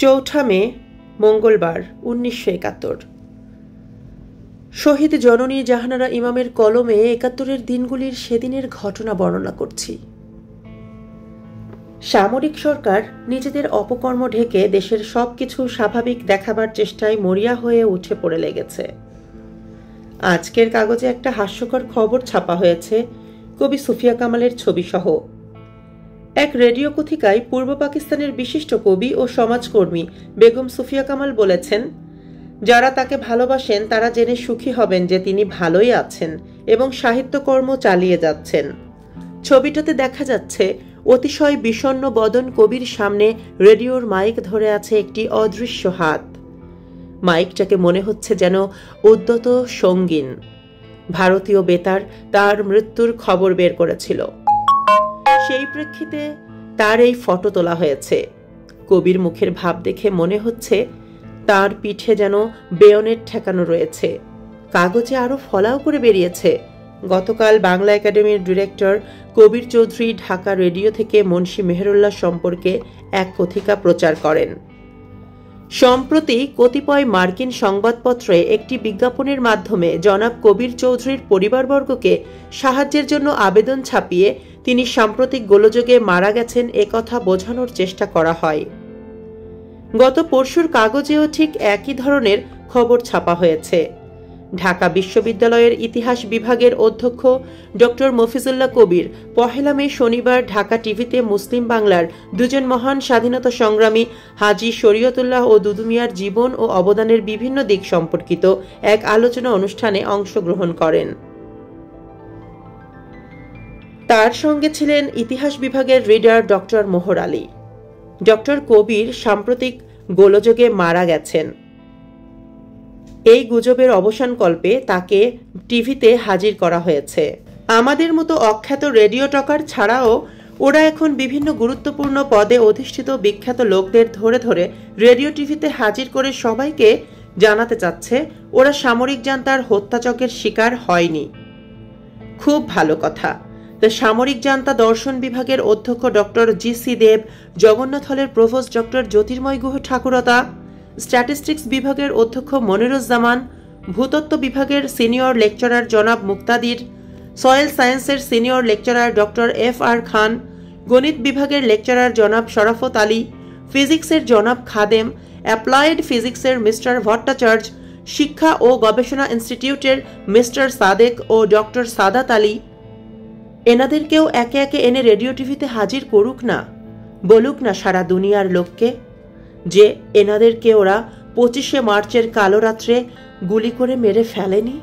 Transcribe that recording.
4 মে মঙ্গলবার 1971। শহীদ জননী জাহানারা ইমামের কলমে 71-এর দিনগুলির সেদিনের ঘটনা বর্ণনা করছি। সামরিক সরকার নিজেদের অপকর্ম ঢেকে দেশের সবকিছু স্বাভাবিক দেখাবার চেষ্টায় মরিয়া হয়ে উঠে পড়ে লেগেছে। আজকের কাগজে একটা হাস্যকর খবর ছাপা হয়েছে কবি সুফিয়া কামালের ছবিসহ। এক রেডিও কথিকায় পূর্ব পাকিস্তানের বিশিষ্ট কবি ও সমাজকর্মী বেগম সুফিয়া কামাল বলেছেন, যারা তাকে ভালোবাসেন তারা জেনে সুখী হবেন যে তিনি ভালোই আছেন এবং সাহিত্যকর্ম চালিয়ে যাচ্ছেন। ছবিটাতে দেখা যাচ্ছে অতিশয় বিষণ্ণ বদন কবির সামনে রেডিওর মাইক ধরে আছে একটি অদৃশ্য হাত। মাইকটাকে মনে হচ্ছে যেন উদ্যত সঙ্গীন। ভারতীয় বেতার তার মৃত্যুর খবর বের করেছিল। সেই প্রেক্ষিতে তার এই ফটো তোলা হয়েছে। কবির মুখের ভাব দেখে মনে হচ্ছে তার পিঠে যেন বেয়নেট ঠেকানো রয়েছে। কাগজে আরো ফলাও করে বেরিয়েছে, গতকাল বাংলা একাডেমির ডিরেক্টর কবির চৌধুরী ঢাকা রেডিও থেকে মুন্সী মেহেরুল্লাহ সম্পর্কে এক কথিকা প্রচার করেন। সম্প্রতি কতিপয় মার্কিন সংবাদপত্রে একটি বিজ্ঞাপনের মাধ্যমে জনাব কবির চৌধুরীর পরিবারবর্গকে সাহায্যের জন্য আবেদন ছাপিয়ে তিনি সাম্প্রতিক গোলযোগে মারা গেছেন একথা বোঝানোর চেষ্টা করা হয়। গত পরশুর কাগজেও ঠিক একই ধরনের খবর ছাপা হয়েছে। ঢাকা বিশ্ববিদ্যালয়ের ইতিহাস বিভাগের অধ্যক্ষ ডক্টর মফিজুল্লাহ কবির 1 মে শনিবার ঢাকা টিভিতে মুসলিম বাংলার দুজন মহান স্বাধীনতা সংগ্রামী হাজী শরীয়তুল্লাহ ও দুদু মিয়ার জীবন ও অবদানের বিভিন্ন দিক সম্পর্কিত এক আলোচনা অনুষ্ঠানে অংশগ্রহণ করেন। তার সঙ্গে ছিলেন ইতিহাস বিভাগের রিডার ডক্টর মোহর আলী। ডক্টর কবির সাম্প্রতিক গোলযোগে মারা গেছেন, এই গুজবের অবসানকল্পে তাকে টিভিতে হাজির করা হয়েছে। আমাদের মতো অখ্যাত রেডিও টকার ছাড়াও ওরা এখন বিভিন্ন গুরুত্বপূর্ণ পদে অধিষ্ঠিত বিখ্যাত লোকদের ধরে ধরে রেডিও টিভিতে হাজির করে সবাইকে জানাতে চাচ্ছে ওরা সামরিক জান্তার হত্যাযজ্ঞের শিকার হয়নি। খুব ভালো কথা। সামরিক জান্তা দর্শন বিভাগের অধ্যক্ষ ডক্টর জি.সি. দেব, জগন্নাথ হলের প্রভোস্ট ডক্টর জ্যোতির্ময় গুহ ঠাকুরতা, স্ট্যাটিস্টিক্স বিভাগের অধ্যক্ষ মনিরুজ্জামান, ভূতত্ত্ব বিভাগের সিনিয়র লেকচারার জনাব মুক্তাদির, সয়েল সায়েন্সের সিনিয়র লেকচারার ডক্টর এফ.আর. খান, গণিত বিভাগের লেকচারার জনাব শরাফত আলী, ফিজিক্সের জনাব খাদেম, অ্যাপ্লায়েড ফিজিক্সের মিস্টার ভট্টাচার্য, শিক্ষা ও গবেষণা ইনস্টিটিউটের মিস্টার সাদেক ও ডক্টর সাদাত আলী, এনাদেরকেও একে একে এনে রেডিও টিভিতে হাজির করুক না, বলুক না সারা দুনিয়ার লোককে যে এনাদেরকে ওরা 25শে মার্চের কালো রাত্রে গুলি করে মেরে ফেলেনি।